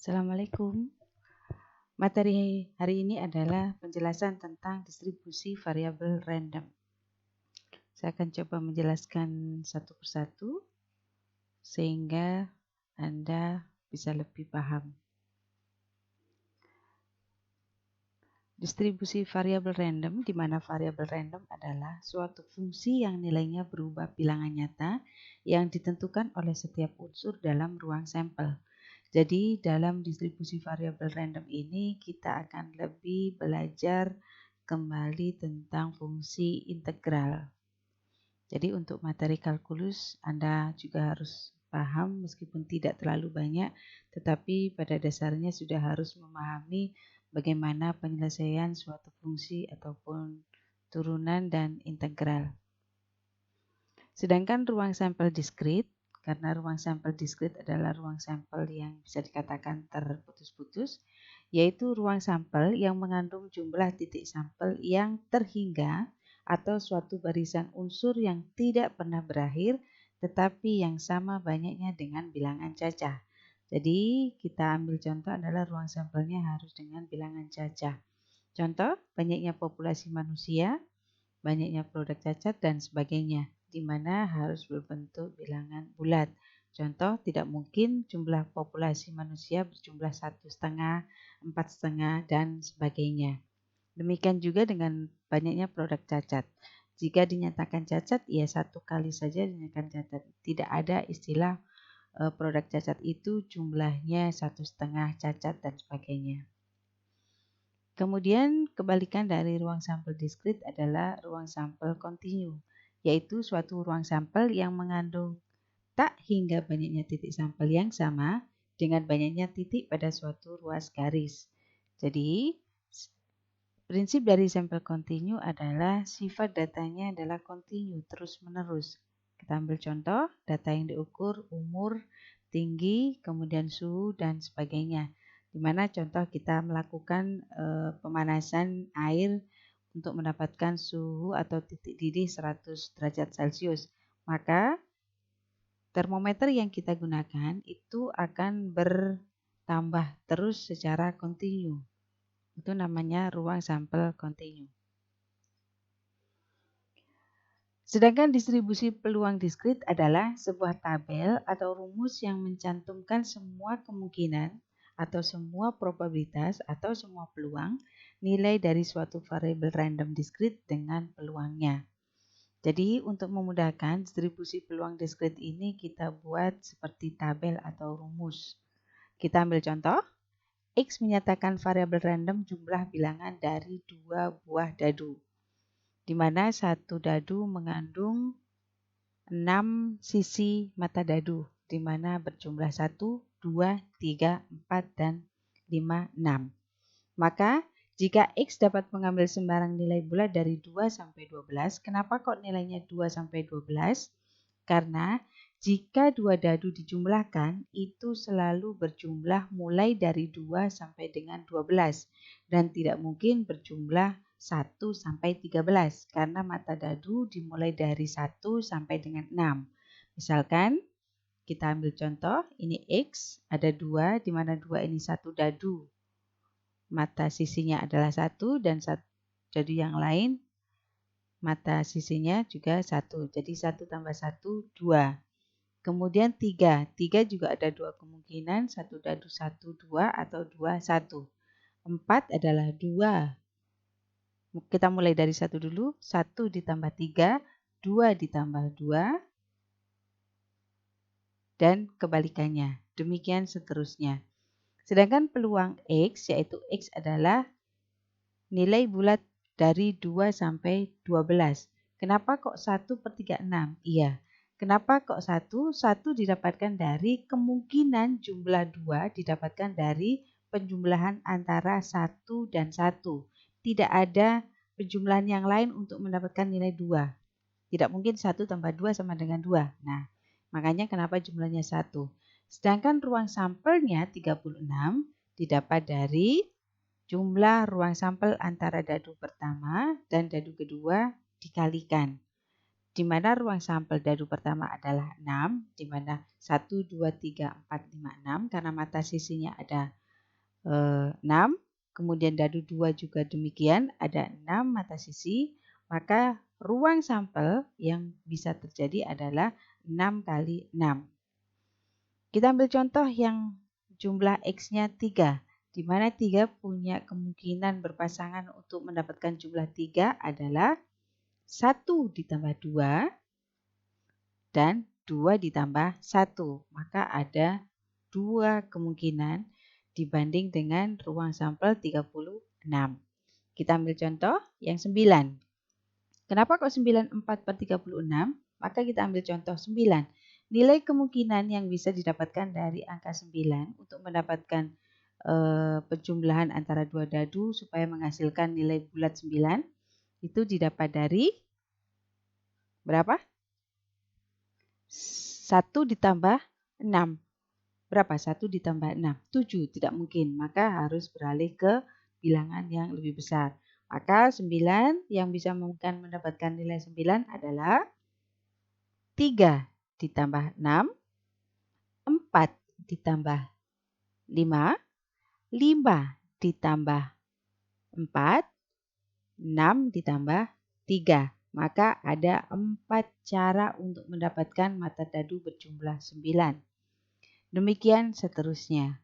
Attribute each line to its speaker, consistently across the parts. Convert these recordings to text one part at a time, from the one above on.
Speaker 1: Assalamualaikum. Materi hari ini adalah penjelasan tentang distribusi variabel random. Saya akan coba menjelaskan satu persatu sehingga Anda bisa lebih paham. Distribusi variabel random, di mana variabel random adalah suatu fungsi yang nilainya berubah bilangan nyata yang ditentukan oleh setiap unsur dalam ruang sampel. Jadi dalam distribusi variabel random ini kita akan lebih belajar kembali tentang fungsi integral. Jadi untuk materi kalkulus Anda juga harus paham meskipun tidak terlalu banyak, tetapi pada dasarnya sudah harus memahami bagaimana penyelesaian suatu fungsi ataupun turunan dan integral. Sedangkan ruang sampel diskrit, karena ruang sampel diskrit adalah ruang sampel yang bisa dikatakan terputus-putus, yaitu ruang sampel yang mengandung jumlah titik sampel yang terhingga atau suatu barisan unsur yang tidak pernah berakhir, tetapi yang sama banyaknya dengan bilangan cacah. Jadi kita ambil contoh adalah ruang sampelnya harus dengan bilangan cacah. Contoh, banyaknya populasi manusia, banyaknya produk cacat, dan sebagainya, di mana harus berbentuk bilangan bulat. Contoh, tidak mungkin jumlah populasi manusia berjumlah 1,5, 4,5, dan sebagainya. Demikian juga dengan banyaknya produk cacat. Jika dinyatakan cacat, ya satu kali saja dinyatakan cacat. Tidak ada istilah produk cacat itu jumlahnya 1,5 cacat dan sebagainya. Kemudian kebalikan dari ruang sampel diskrit adalah ruang sampel kontinu, yaitu suatu ruang sampel yang mengandung tak hingga banyaknya titik sampel yang sama dengan banyaknya titik pada suatu ruas garis. Jadi, prinsip dari sampel kontinu adalah sifat datanya adalah kontinu, terus-menerus. Kita ambil contoh, data yang diukur umur, tinggi, kemudian suhu, dan sebagainya. Di mana contoh kita melakukan pemanasan air untuk mendapatkan suhu atau titik didih 100 derajat Celcius. Maka termometer yang kita gunakan itu akan bertambah terus secara kontinu. Itu namanya ruang sampel kontinu. Sedangkan distribusi peluang diskrit adalah sebuah tabel atau rumus yang mencantumkan semua kemungkinan atau semua probabilitas atau semua peluang nilai dari suatu variabel random diskrit dengan peluangnya. Jadi untuk memudahkan distribusi peluang diskrit ini kita buat seperti tabel atau rumus. Kita ambil contoh, X menyatakan variabel random jumlah bilangan dari 2 buah dadu, di mana satu dadu mengandung 6 sisi mata dadu, di mana berjumlah 1, 2, 3, 4, dan 5, 6. Maka jika X dapat mengambil sembarang nilai bulat dari 2 sampai 12, kenapa kok nilainya 2 sampai 12? Karena jika dua dadu dijumlahkan, itu selalu berjumlah mulai dari 2 sampai dengan 12 dan tidak mungkin berjumlah 1 sampai 13 karena mata dadu dimulai dari 1 sampai dengan 6. Misalkan kita ambil contoh, ini X ada 2, di mana 2 ini satu dadu. Mata sisinya adalah 1 dan dadu yang lain mata sisinya juga 1. Jadi 1 tambah 1, 2. Kemudian 3. 3 juga ada dua kemungkinan, 1 dadu 1, 2 atau 2, 1. 4 adalah 2. Kita mulai dari 1 dulu. 1 ditambah 3, 2 ditambah 2. Dan kebalikannya. Demikian seterusnya. Sedangkan peluang X, yaitu X adalah nilai bulat dari 2 sampai 12. Kenapa kok 1/36? Iya. Kenapa kok 1? 1 didapatkan dari kemungkinan jumlah 2 didapatkan dari penjumlahan antara 1 dan 1. Tidak ada penjumlahan yang lain untuk mendapatkan nilai 2. Tidak mungkin 1 tambah 2 sama dengan 2. Nah, makanya kenapa jumlahnya 1. Sedangkan ruang sampelnya 36 didapat dari jumlah ruang sampel antara dadu pertama dan dadu kedua dikalikan. di mana ruang sampel dadu pertama adalah 6, di mana 1, 2, 3, 4, 5, 6, karena mata sisinya ada 6, kemudian dadu 2 juga demikian, ada 6 mata sisi, maka ruang sampel yang bisa terjadi adalah 6 kali 6. Kita ambil contoh yang jumlah X-nya 3, di mana 3 punya kemungkinan berpasangan untuk mendapatkan jumlah 3 adalah 1 ditambah 2 dan 2 ditambah 1. Maka ada 2 kemungkinan dibanding dengan ruang sampel 36. Kita ambil contoh yang 9. Kenapa kok 9 4/36? Maka kita ambil contoh 9. Nilai kemungkinan yang bisa didapatkan dari angka 9 untuk mendapatkan penjumlahan antara dua dadu supaya menghasilkan nilai bulat 9 itu didapat dari berapa? 1 ditambah 6. Berapa? 1 ditambah 6. 7. Tidak mungkin. Maka harus beralih ke bilangan yang lebih besar. Maka 9 yang bisa mendapatkan nilai 9 adalah 3 ditambah 6, 4 ditambah 5, 5 ditambah 4, 6 ditambah 3. Maka ada 4 cara untuk mendapatkan mata dadu berjumlah 9. Demikian seterusnya.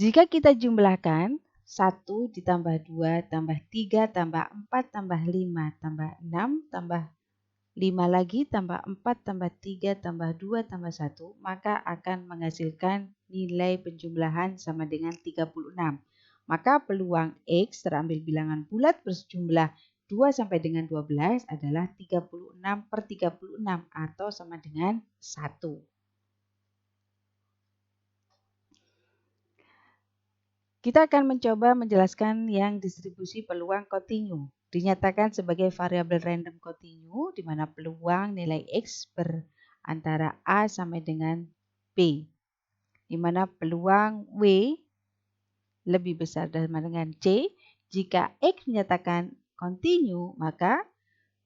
Speaker 1: Jika kita jumlahkan 1 ditambah 2 tambah 3 tambah 4 tambah 5 tambah 6 tambah 5 lagi tambah 4 tambah 3 tambah 2 tambah 1, maka akan menghasilkan nilai penjumlahan sama dengan 36. Maka peluang X terambil bilangan bulat berjumlah 2 sampai dengan 12 adalah 36/36 atau sama dengan 1. Kita akan mencoba menjelaskan yang distribusi peluang kontinu. Dinyatakan sebagai variabel random kontinu di mana peluang nilai X berantara A sampai dengan B. Di mana peluang W lebih besar dengan C. Jika X dinyatakan kontinu, maka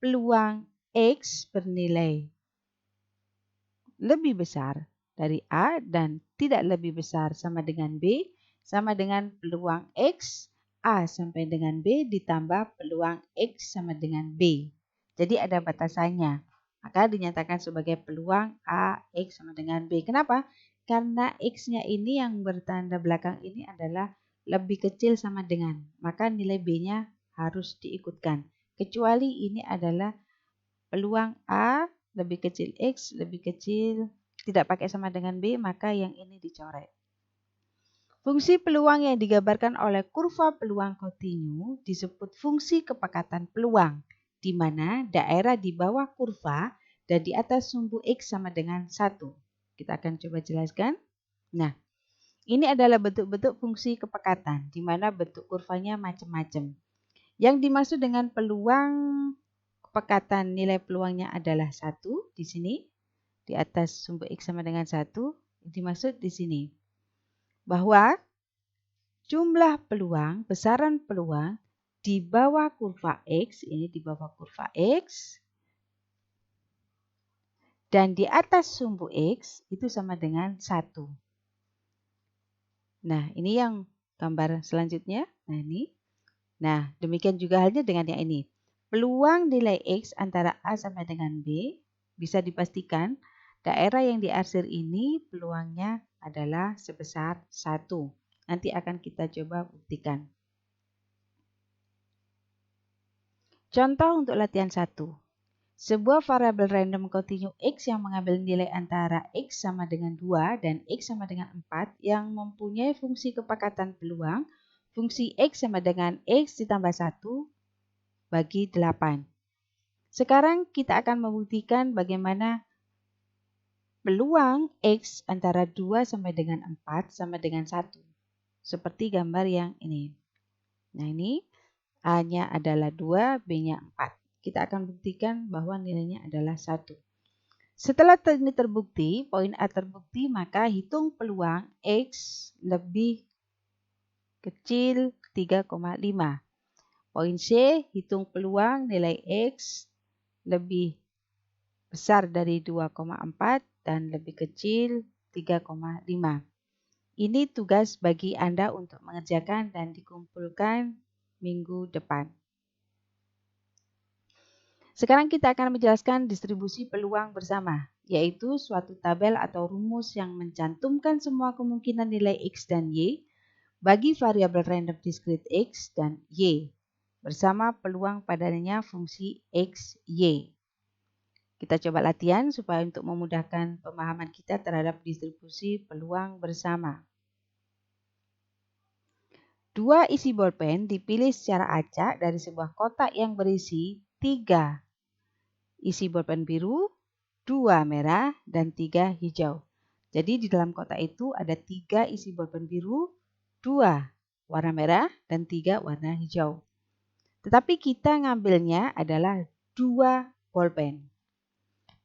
Speaker 1: peluang X bernilai lebih besar dari A dan tidak lebih besar sama dengan B, sama dengan peluang X A sampai dengan B ditambah peluang X sama dengan B. Jadi ada batasannya. Maka dinyatakan sebagai peluang A, X sama dengan B. Kenapa? Karena X-nya ini yang bertanda belakang ini adalah lebih kecil sama dengan. Maka nilai B-nya harus diikutkan. Kecuali ini adalah peluang A lebih kecil X, lebih kecil tidak pakai sama dengan B, maka yang ini dicoret. Fungsi peluang yang digambarkan oleh kurva peluang kontinu disebut fungsi kepekatan peluang, di mana daerah di bawah kurva dan di atas sumbu X sama dengan 1. Kita akan coba jelaskan. Nah, ini adalah bentuk-bentuk fungsi kepekatan, di mana bentuk kurvanya macam-macam. Yang dimaksud dengan peluang kepekatan nilai peluangnya adalah 1 di sini, di atas sumbu X sama dengan 1, dimaksud di sini. Bahwa jumlah peluang, besaran peluang di bawah kurva X, ini di bawah kurva X, dan di atas sumbu X itu sama dengan 1. Nah, ini yang gambar selanjutnya. Nah, ini. Nah, demikian juga halnya dengan yang ini. Peluang nilai X antara A sampai dengan B bisa dipastikan daerah yang diarsir ini peluangnya adalah sebesar 1. Nanti akan kita coba buktikan. Contoh untuk latihan 1. Sebuah variabel random kontinu X yang mengambil nilai antara X sama dengan 2 dan X sama dengan 4 yang mempunyai fungsi kepekatan peluang, fungsi X sama dengan X ditambah 1 bagi 8. Sekarang kita akan membuktikan bagaimana peluang X antara 2 sampai dengan 4 sama dengan 1. Seperti gambar yang ini. Nah, ini A-nya adalah 2, B-nya 4. Kita akan buktikan bahwa nilainya adalah 1. Setelah ini terbukti, poin A terbukti, maka hitung peluang X lebih kecil 3,5. Poin C, hitung peluang nilai X lebih besar dari 2,4 dan lebih kecil 3,5. Ini tugas bagi Anda untuk mengerjakan dan dikumpulkan minggu depan. Sekarang kita akan menjelaskan distribusi peluang bersama, yaitu suatu tabel atau rumus yang mencantumkan semua kemungkinan nilai X dan Y bagi variabel random discrete X dan Y, bersama peluang padanya fungsi X, Y. Kita coba latihan supaya untuk memudahkan pemahaman kita terhadap distribusi peluang bersama. Dua isi bolpen dipilih secara acak dari sebuah kotak yang berisi 3 isi bolpen biru, 2 merah, dan 3 hijau. Jadi di dalam kotak itu ada 3 isi bolpen biru, 2 warna merah, dan 3 warna hijau. Tetapi kita ngambilnya adalah 2 bolpen.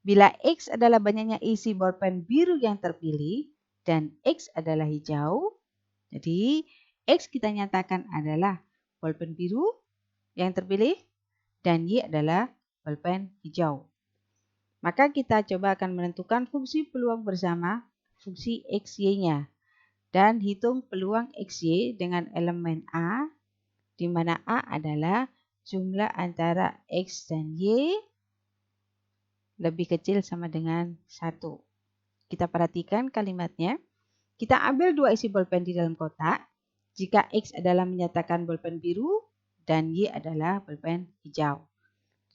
Speaker 1: Bila X adalah banyaknya isi bolpen biru yang terpilih dan X adalah hijau, jadi X kita nyatakan adalah bolpen biru yang terpilih dan Y adalah bolpen hijau. Maka kita coba akan menentukan fungsi peluang bersama fungsi XY-nya dan hitung peluang XY dengan elemen A, di mana A adalah jumlah antara X dan Y lebih kecil sama dengan 1. Kita perhatikan kalimatnya. Kita ambil 2 isi bolpen di dalam kotak. Jika X adalah menyatakan bolpen biru dan Y adalah bolpen hijau.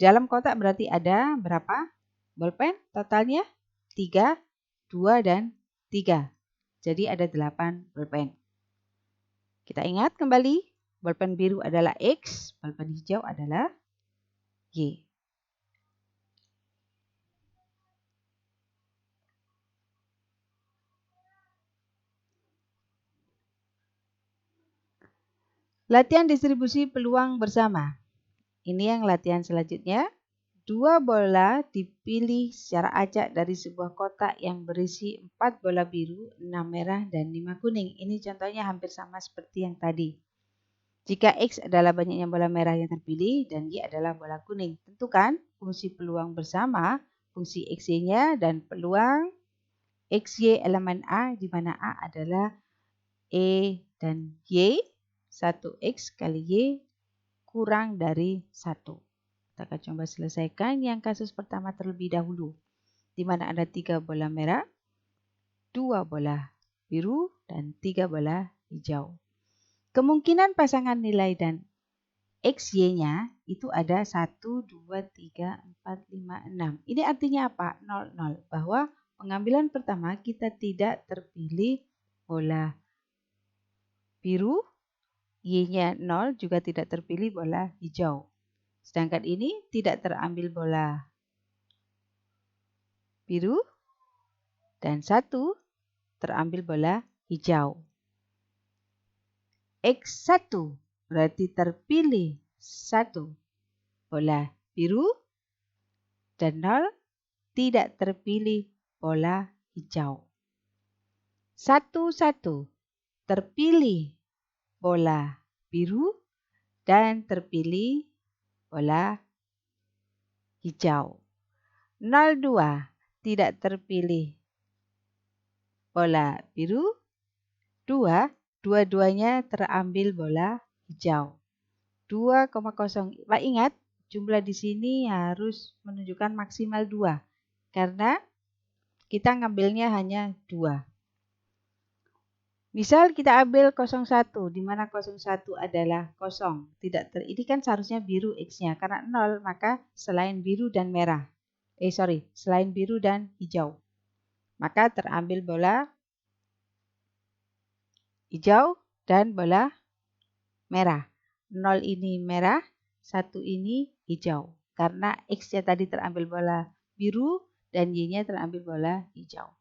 Speaker 1: Di dalam kotak berarti ada berapa bolpen? Totalnya 3, 2, dan 3. Jadi ada 8 bolpen. Kita ingat kembali, bolpen biru adalah X, bolpen hijau adalah Y. Latihan distribusi peluang bersama. Ini yang latihan selanjutnya. 2 bola dipilih secara acak dari sebuah kotak yang berisi 4 bola biru, 6 merah, dan 5 kuning. Ini contohnya hampir sama seperti yang tadi. Jika X adalah banyaknya bola merah yang terpilih dan Y adalah bola kuning. Tentukan fungsi peluang bersama, fungsi XY-nya, dan peluang XY elemen A, di mana A adalah E dan Y. 1X kali Y kurang dari 1. Kita akan coba selesaikan yang kasus pertama terlebih dahulu, di mana ada 3 bola merah, 2 bola biru, dan 3 bola hijau. Kemungkinan pasangan nilai dan XY-nya itu ada 1, 2, 3, 4, 5, 6. Ini artinya apa? 0, 0. Bahwa pengambilan pertama kita tidak terpilih bola biru, Y-nya 0 juga tidak terpilih bola hijau. Sedangkan ini tidak terambil bola biru dan 1 terambil bola hijau. X1 berarti terpilih 1 bola biru dan 0 tidak terpilih bola hijau. 1, 1 terpilih bola biru dan terpilih bola hijau. 02 tidak terpilih bola biru, 2 dua-duanya terambil bola hijau. 2,0. Pak ingat, jumlah di sini harus menunjukkan maksimal 2 karena kita ngambilnya hanya 2. Misal kita ambil 01, di mana 01 adalah 0. Ini kan seharusnya biru X-nya, karena 0 maka selain biru dan merah. Selain biru dan hijau. Maka terambil bola hijau dan bola merah. 0 ini merah, 1 ini hijau. Karena X-nya tadi terambil bola biru dan Y-nya terambil bola hijau.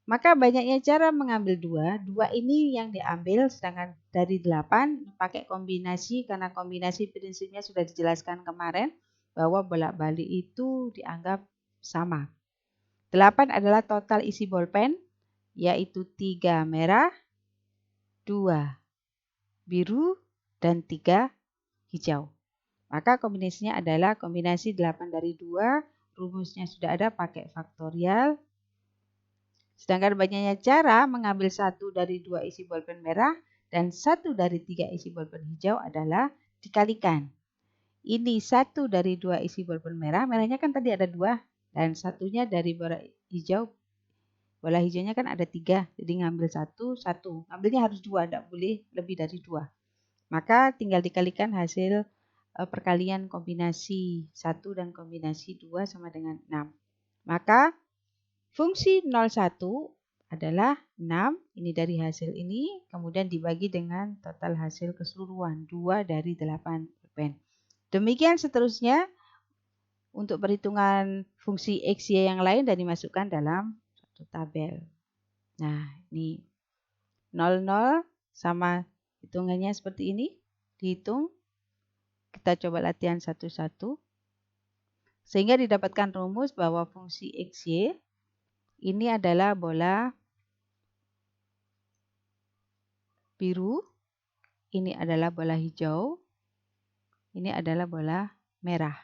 Speaker 1: Maka banyaknya cara mengambil 2. 2 ini yang diambil, sedangkan dari 8 pakai kombinasi, karena kombinasi prinsipnya sudah dijelaskan kemarin bahwa bolak-balik itu dianggap sama. 8 adalah total isi bolpen, yaitu 3 merah, 2 biru, dan 3 hijau. Maka kombinasinya adalah kombinasi 8 dari 2. Rumusnya sudah ada pakai faktorial. Sedangkan banyaknya cara mengambil 1 dari 2 isi bolpen merah dan 1 dari 3 isi bolpen hijau adalah dikalikan. Ini 1 dari 2 isi bolpen merah. Merahnya kan tadi ada 2. Dan satunya dari bola hijau. Bola hijaunya kan ada 3. Jadi ngambil 1, 1. Ngambilnya harus 2. Tidak boleh lebih dari 2. Maka tinggal dikalikan hasil perkalian kombinasi 1 dan kombinasi 2 sama dengan 6. Maka fungsi 01 adalah 6. Ini dari hasil ini. Kemudian dibagi dengan total hasil keseluruhan. 2 dari 8 bolpen. Demikian seterusnya untuk perhitungan fungsi X, Y yang lain dan dimasukkan dalam suatu tabel. Nah, ini 00 sama hitungannya seperti ini. Dihitung. Kita coba latihan satu-satu. Sehingga didapatkan rumus bahwa fungsi X, Y ini adalah bola biru. Ini adalah bola hijau. Ini adalah bola merah.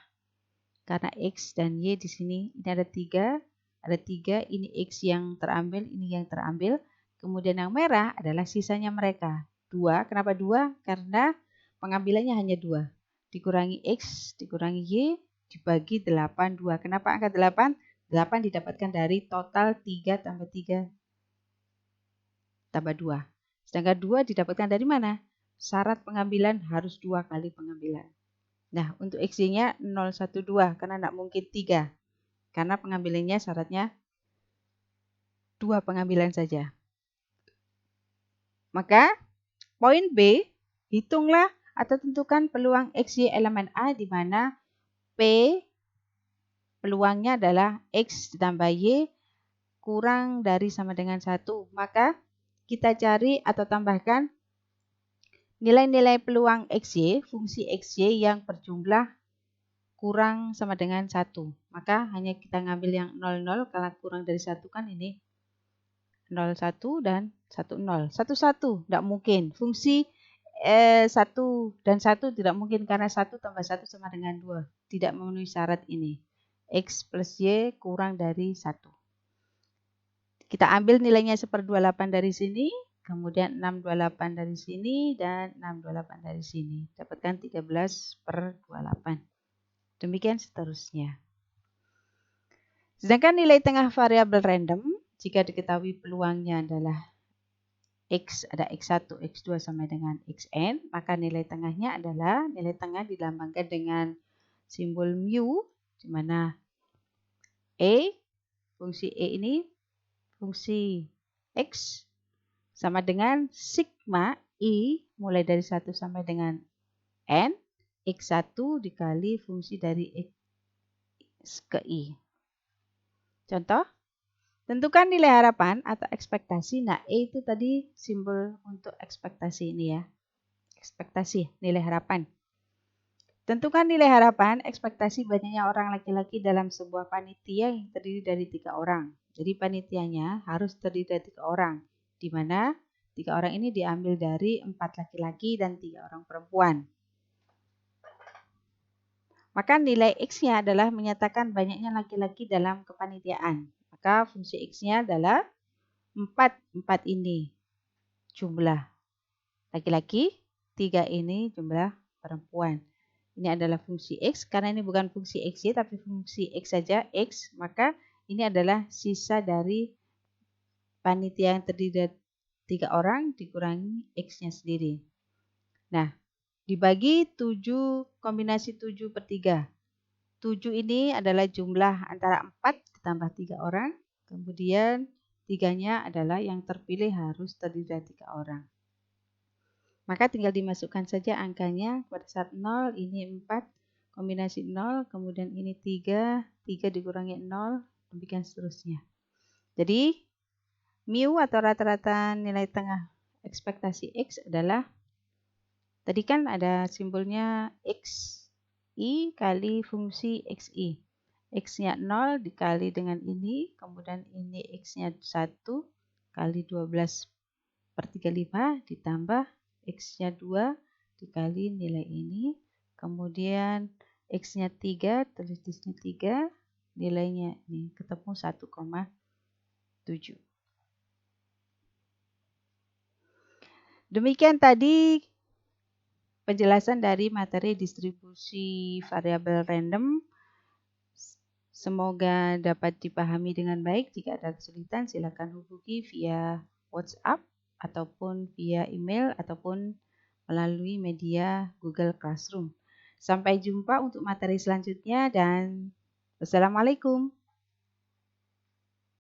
Speaker 1: Karena X dan Y di sini ini ada 3. Ada 3, ini X yang terambil, ini yang terambil. Kemudian yang merah adalah sisanya mereka. 2, kenapa 2? Karena pengambilannya hanya 2. Dikurangi X, dikurangi Y, dibagi 8, 2. Kenapa angka 8? 8 didapatkan dari total 3 tambah 3 tambah 2. Sedangkan 2 didapatkan dari mana? Syarat pengambilan harus 2 kali pengambilan. Nah, untuk X-nya 012 karena tidak mungkin 3. Karena pengambilannya syaratnya 2 pengambilan saja. Maka poin B, hitunglah atau tentukan peluang XY elemen A di mana P peluangnya adalah X ditambah Y kurang dari sama dengan 1. Maka kita cari atau tambahkan nilai-nilai peluang XY, fungsi XY yang berjumlah kurang sama dengan 1. Maka hanya kita ngambil yang 00 karena kurang dari 1 kan ini 01 dan 10. 11 tidak mungkin. Fungsi 1 dan 1 tidak mungkin karena 1 tambah 1 sama dengan 2. Tidak memenuhi syarat ini. X plus Y kurang dari 1. Kita ambil nilainya 1/28 dari sini. Kemudian 6/28 dari sini dan 6/28 dari sini. Dapatkan 13/28. Demikian seterusnya. Sedangkan nilai tengah variabel random, jika diketahui peluangnya adalah X, ada X1, X2 sama dengan Xn, maka nilai tengahnya adalah, nilai tengah dilambangkan dengan simbol mu, di mana fungsi E ini, fungsi X, sama dengan sigma I, mulai dari 1 sampai dengan N, X1 dikali fungsi dari X ke I. Contoh, tentukan nilai harapan atau ekspektasi. Nah, E itu tadi simbol untuk ekspektasi ini ya. Ekspektasi, nilai harapan. Tentukan nilai harapan, ekspektasi banyaknya orang laki-laki dalam sebuah panitia yang terdiri dari 3 orang. Jadi panitianya harus terdiri dari 3 orang. Di mana 3 orang ini diambil dari 4 laki-laki dan 3 orang perempuan. Maka nilai X-nya adalah menyatakan banyaknya laki-laki dalam kepanitiaan. Maka fungsi X-nya adalah 4 ini jumlah laki-laki, 3 ini jumlah perempuan. Ini adalah fungsi X, karena ini bukan fungsi XY tapi fungsi X saja, X, maka ini adalah sisa dari panitia yang terdiri dari 3 orang dikurangi X-nya sendiri. Nah, dibagi 7, kombinasi 7/3. 7 ini adalah jumlah antara 4 ditambah 3 orang. Kemudian 3-nya adalah yang terpilih harus terdiri dari 3 orang. Maka tinggal dimasukkan saja angkanya pada saat 0, ini 4, kombinasi 0, kemudian ini 3, 3 dikurangi 0, demikian seterusnya. Jadi, mu atau rata-rata nilai tengah ekspektasi X adalah, tadi kan ada simbolnya XI kali fungsi XI. X-nya 0 dikali dengan ini, kemudian ini X-nya 1 kali 12/35 ditambah X-nya 2 dikali nilai ini, Kemudian X-nya 3, tulis di sini 3, nilainya nih ketemu 1,7. Demikian tadi penjelasan dari materi distribusi variabel random. Semoga dapat dipahami dengan baik. Jika ada kesulitan, silakan hubungi via WhatsApp ataupun via email ataupun melalui media Google Classroom. Sampai jumpa untuk materi selanjutnya dan wassalamualaikum.